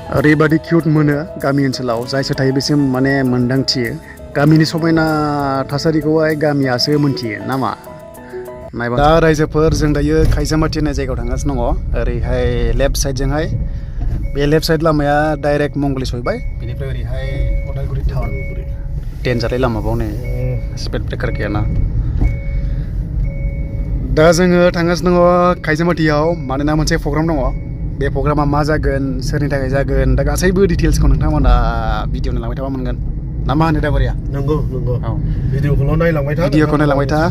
ओरैबादि किउट मोनो गामि ओनसोलाव जायसो थायो बिसिम माने मोनदांथियो गामिनि समायना थासारिखौहाय गामियासो मोनथियो नामा नायबा दा रायजोफोर जों दायो खायजामाथि होननाय जायगायाव थांगासिनो दङ ओरैहाय लेफ्ट साइडजोंहाय बे लेफ्ट साइड लामाया डाइरेक्ट मंगलि सहैबाय बेनिफ्राय ओरैहाय अदालगुरि टाउन डेन्जारलै लामाबाव नै स्पिड ब्रेकार गैयाना दा जोङो थांगासिनो दङ खायजामाथियाव मानोना मोनसे प्रग्राम दङ बे प्रग्रामा मा जागोन सोरनि थाखाय जागोन दा गासैबो डिटेल्सखौ नोंथांमोना भिडिअ नायलांबाय थाबा मोनगोन ना मा होनो दाबरिया नंगौ औ भिडिअखौल' नायलांबाय था भिडिअखौ नायलांबाय था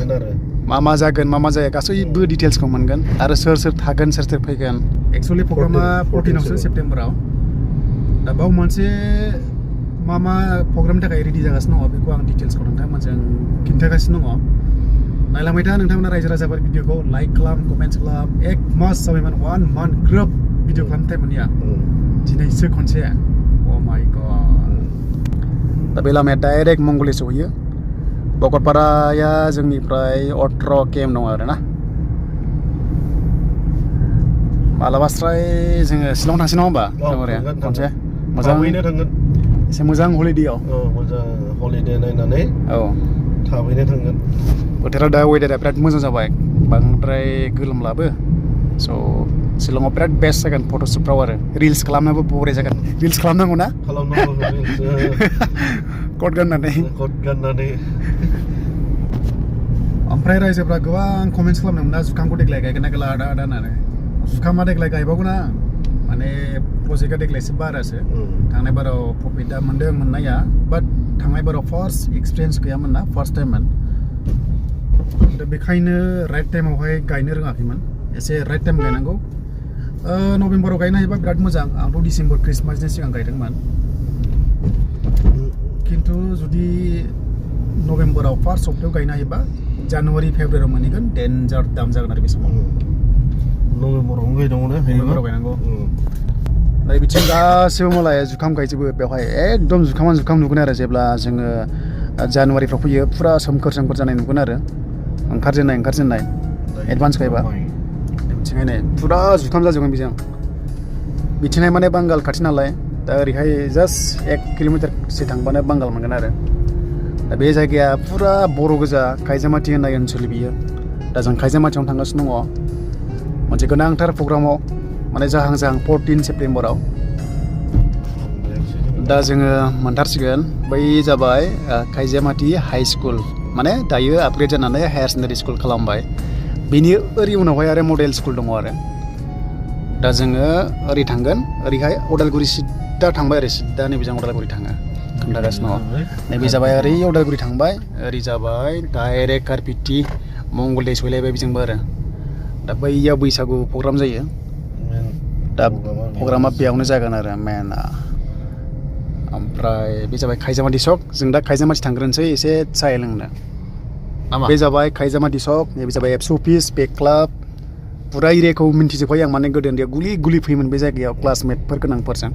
मा जागोन मा जाया गासैबो डिटेल्सखौ मोनगोन आरो सोर थागोन सोर फैगोन एक्चुअलि प्रग्रामा 14आवसो सेप्टेम्बराव दा बाव मोनसे मा प्रग्रामनि थाखाय रेडि जागासिनो दङ बेखौ आं डिटेल्सखौ नोंथांमोनजों खिन्थागासिनो दङ नायलांबाय था नोंथांमोना रायजो राजाफोर भिडिअखौ लाइक खालाम कमेन्ट्स खालाम 1 मास जाबायमोन 1 मान्थ ग्रोब भिडिअ खालामनो टाइम मोनैया दिनैसो खनसे अ माय गड दा बे लामाया डाइरेक्ट मंगलि सहैयो बकरपाराया जोंनिफ्राय 18 km दङ आरोना मालाबा स्राय जोङो शिलं थांसै नङा होमबा खनसे मोजाङैनो थांगोन एसे मोजां हलिडेआव मोजां हलिडे नायनानै औ थाबैनो थांगोन बोथोरा दा वेदारा बिराद मोजां जाबाय बांद्राय गोलोमलाबो स' शिलंआव बिराद बेस्ट जागोन फट'शुटफ्राव आरो रिल्स खालामनोबो बरिया जागोन रिल्स खालामनांगौ ना कट गाननानै ओमफ्राय रायजोफ्रा गोबां कमेन्ट्स खालामदोंमोन ना जुखामखौ देग्लाय गायगोन ना गायला आदा होननानै जुखामा देग्लाय गायबावगोन आं माने प्रजेक्टआ देग्लाय एसे बारासो थांनाय बाराव प्रफिटआ मोनदों मोननाया बाट थांनाय बाराव फार्स्ट एक्सपिरियेन्स गैयामोन ना फार्स्ट टाइममोन दा बेखायनो राइट टाइमावहाय गायनो रोङाखैमोन एसे राइट टाइम गायनांगौ नभेम्बराव गायनो हायोबा बिराद मोजां आंथ' डिसेम्बर ख्रिस्टमासनि सिगां गायदोंमोन खिन्थु जुदि नभेम्बराव फार्स्ट सप्तायाव गायनो हायोबा जानुवारि फेब्रुवारियाव मोनहैगोन डेन्जार दाम जागोन आरो बे समाव नभेम्बरावनो गायनांगौ नै बिथिं गासैबो मालाय जुखाम गायजोबो बेवहाय एकदम जुखाम नुगोन आरो जेब्ला जोङो जानुवारिफ्राव फैयो फुरा सोमखोर जानाय नुगोन आरो ओंखारजेननाय एडभान्स गायबा बिथिंहाय नै फुरा जुखाम जाजोबगोन बिथिंहाय माने बांगाल खाथि नालाय दा ओरैहाय जास्ट 1 किल'मिटारसो थांबानो बांगाल मोनगोन आरो दा बे जायगाया फुरा बर' गोजा खायजामाथि होननाय ओनसोल बियो दा जों खायजामाथियावनो थांगासिनो दङ मोनसे गोनांथार प्रग्रामाव माने जाहां 14 सेप्टेम्बराव दा जोङो मोनथारसिगोन बै जाबाय खायजामाथि हाइ स्कुल माने दायो आपग्रेड जानानै हायार सेकेन्डारि स्कुल खालामबाय बेनि ओरै उनावहाय आरो मडेल स्कुल दङ आरो दा जोङो ओरै थांगोन ओरैहाय अदालगुरि सिदा थांबाय ओरै सिदा नैबे जों अदालगुरि थाङो खोन्थागासिनो दङ नैबे जाबाय ओरै अदालगुरि थांबाय ओरै जाबाय डाइरेक्ट कारपिटि मंगलदै सहैलायबाय बेजोंबो आरो दा बैयाव बैसागु प्रग्राम जायो दा प्रग्रामा बेयावनो जागोन आरो मेनआ ओमफ्राय बे जाबाय खायजामाथि सक जों दा खायजामाथि थांग्रोनोसै एसे साहा लोंनो बे जाबाय खायजामाथि सक नैबे जाबाय एबसु अफिस बे क्लाब पुरा एरियाखौ मिन्थिजोबखायो आं माने गोदो उन्दैयाव गुलि फैयोमोन बे जायगायाव क्लासमेटफोर गोनांफोरजों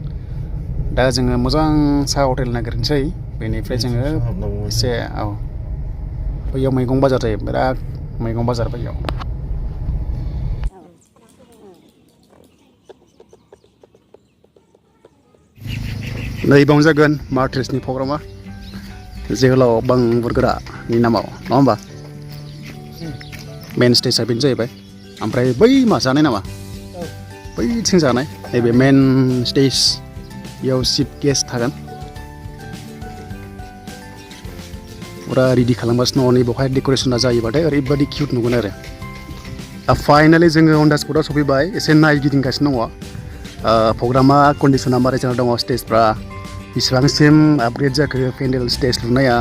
दा जोङो मोजां साहा हटेल नागिरनोसै बेनिफ्राय जोङो एसे औ बैयाव मैगं बाजार जायो बिराद मैगं बाजार बैयाव नैबावनो जागोन मार्ट्रेसनि प्रग्रामा जोहोलाव बांबुरगोरानि नामाव नङा होमबा मेन स्टेजआ बेनो जाहैबाय ओमफ्राय बै मा जानाय नामा बैथिं जानाय नैबे मेन स्टेज बेयाव चिफ गेस्ट थागोन फुरा रेडि खालामगासिनो दङ नैबावहाय डेक'रेसना जायोबाथाय ओरैबादि किउट नुगोन आरो दा फाइनालि जोङो अन दा स्पटआव सफैबाय एसे नायगिदिंगासिनो दङ प्रग्रामा कन्डिसना मारै जाना दङ स्टेजफ्रा बेसेबांसिम आपग्रेड जाखो पेन्डेल स्टेज लुनाया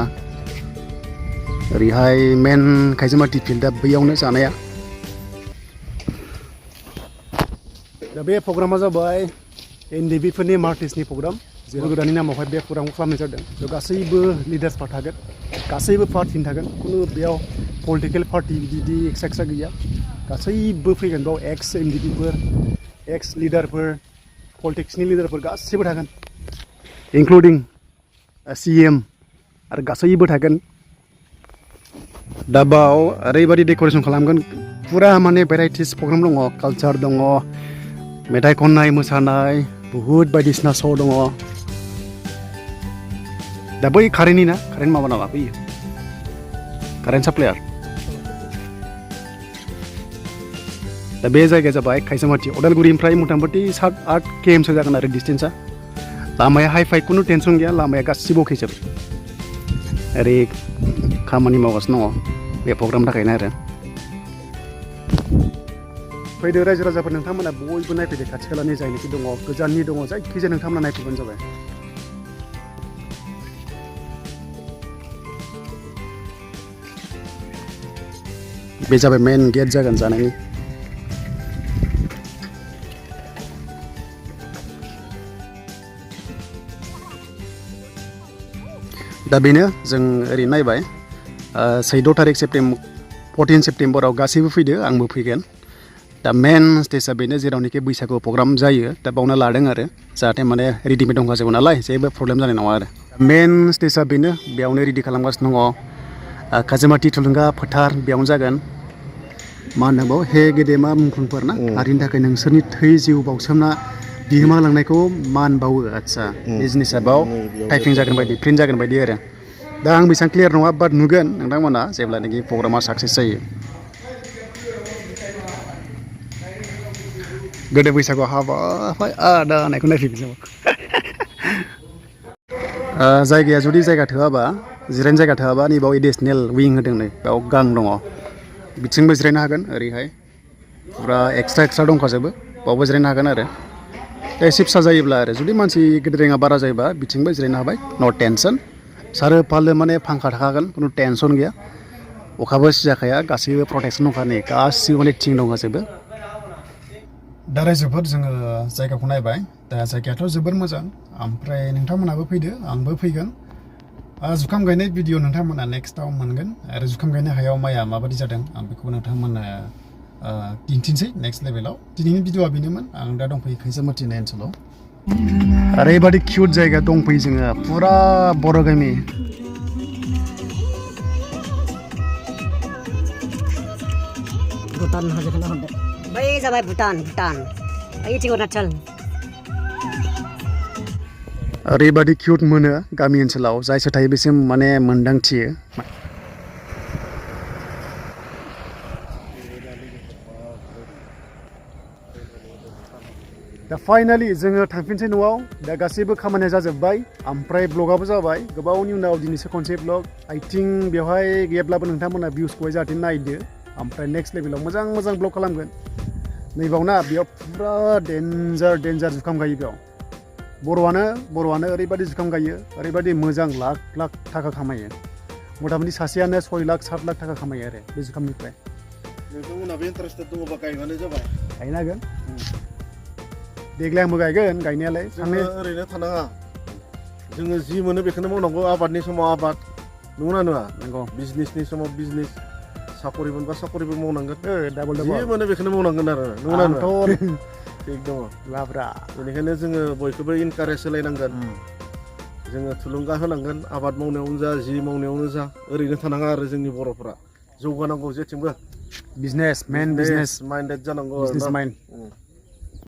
ओरैहाय मेन खायजामाथि फिल्डआ बैयावनो जानाया दा बे प्रग्रामा जाबाय एनडिबिफोरनि मार्टिस्टनि प्रग्राम जेबो गोदाननि नामावहाय बे प्रग्रामखौ खालामनाय जादों बेयाव गासैबो लिडार्सफ्रा थागोन गासैबो पार्टिनि थागोन खुनु बेयाव पलिटिकेल पार्टि बिदि एक्सट्रा गैया गासैबो फैगोन बेयाव एक्स एनडिबिफोर एक्स लिडारफोर पलिटिक्सनि लिडारफोर गासैबो थागोन इनक्लुडिं CM आरो गासैबो थागोन दा बाव ओरैबायदि डेक'रेसन खालामगोन फुरा माने भेराइटिस प्रग्राम दङ कालचार दङ मेथाइ खननाय मोसानाय बुहुत बायदिसिना स' दङ दा बै कारेन्टनि ना कारेन्ट माबा नामा बै कारेन्ट साप्लायार दा बे जायगाया जाबाय खायसामाथि अदालगुरिनिफ्राय मथा मथि 7-8 km सो जागोन आरो डिस्टेन्सआ लामाया हाइ फाइ खुनु टेनसन गैया लामाया गासिबो अकेजोब ओरै खामानि मावगासिनो दङ बे प्रग्रामनि थाखायनो आरो फैदो रायजो राजाफोर नोंथांमोना बयबो नायफैदो खाथि खालानि जायनाखि दङ गोजाननि दङ जायखिजाया नोंथांमोना नायफैबानो जाबाय बे जाबाय मेन गेट जागोन जानायनि दा बेनो जों ओरै नायबाय 14 तारिख 14 सेप्तेम्बराव गासैबो फैदो आंबो फैगोन दा मेन स्टेजआ बेनो जेरावनोखि बैसागु प्रग्राम जायो दा बावनो लादों आरो जाहाथे माने रेडिमेड दंखाजोबो नालाय जेबो प्रब्लेम जानाय नङा आरो मेन स्टेजआ बेनो बेयावनो रेडि खालामगासिनो दङ खाजिमाथि थुलुंगा फोथार बेयावनो जागोन मा होननांगौ हे गेदेमा मुंख्लंफोर ना हारिनि थाखाय नोंसोरनि थै जिउ बावसोमना बिहोमा लांनायखौ मान बावो आदसा बे जिनिसा बाव टाइपिं जागोन बायदि प्रिन्ट जागोन बायदि आरो दा आं बेसेबां क्लियार नङा बाट नुगोन नोंथांमोना जेब्लानाखि प्रग्रामा साक्सेस जायो गोदो बैसागुआव हाबाफाय आदा होननायखौ नायफैफिनजोबो जायगाया जुदि जायगा थोआबा जिरायनो जायगा थोआबा नैबाव एडिसनेल विं होदों नै बेयाव गां दङ बिथिंबो जिरायनो हागोन ओरैहाय फुरा एक्सट्रा दंखाजोबो बावबो जिरायनो हागोन आरो दा एसे फिसा जायोब्ला आरो जुदि मानसि गेदेरेङा बारा जायोबा बिथिंबो जिरायनो हाबाय नो टेनसन सारो फालो माने फांखा थाखागोन खुनु टेनसन गैया अखाबो सिजाखाया गासैबो प्रटेक्सन दंखा नै गासैबो माने थिं दंखाजोबो दा रायजोफोर जोङो जायगाखौ नायबाय दा जायगायाथ' जोबोर मोजां ओमफ्राय नोंथांमोनाबो फैदो आंबो फैगोन जुखाम गायनाय भिडिअ नोंथांमोना नेक्स्टआव मोनगोन आरो जुखाम गायनाय हायाव माइआ माबायदि जादों आं बेखौ नोंथांमोना दिन्थिनोसै नेक्स्ट लेभेलाव दिनैनि भिडिअआ बेनोमोन आं दा दंफैयो खैजामाथि होननाय ओनसोलाव ओरैबायदि किउट जायगा दंफैयो जोङो फुरा बर' गामि भुटान हाजोखौनो हरदो बै जाबाय भुटान ओइथिं अरुणाचल ओरैबायदि किउट मोनो गामि ओनसोलाव जायसो थायो बेसिम माने मोन्दांथियो दा फाइनालि जोङो थांफिनसै न'आव दा गासैबो खामानिया जाजोब्बाय ओमफ्राय ब्लगाबो जाबाय गोबावनि उनाव दिनैसो खनसे ब्लग आइ थिंक बेवहाय गैयाब्लाबो नोंथांमोना भिउसखौहाय जाहाथे नायदो ओमफ्राय नेक्स्ट लेभेलाव मोजां ब्लग खालामगोन नैबावना बेयाव फुरा डेन्जार जुखाम गायो बेयाव बर'आनो ओरैबायदि जुखाम गायो ओरैबायदि मोजां लाख थाखा खामायो मथा मथि सासेयानो 6 लाख 7 लाख थाखा खामायो आरो बे जुखामनिफ्राय नोंथांमोनहाबो इन्टारेस्टेड दङबा गायबानो जाबाय गायनो हागोन देग्लाय आंबो गायगोन गायनायालाय जोङो ओरैनो थानाङा जोङो जि मोनो बेखौनो मावनांगौ आबादनि समाव आबाद नंगौना नङा नंगौ बिजनेसनि समाव बिजनेस साकरि मोनबा साकरिबो मावनांगोन डाबल जि मोनो बेखौनो मावनांगोन आरो नंगौना नङा थिग दङ लाब्रा बेनिखायनो जोङो बयखौबो इनकारेज होलायनांगोन जोङो थुलुंगा होनांगोन आबाद मावनायावनो जा जि मावनायावनो जा ओरैनो थानाङा आरो जोंनि बर'फोरा जौगानांगौ जेथिंबो बिजनेस मेन बिजनेस माइन्डेड जानांगौ बिजनेस आरोना माइन्ड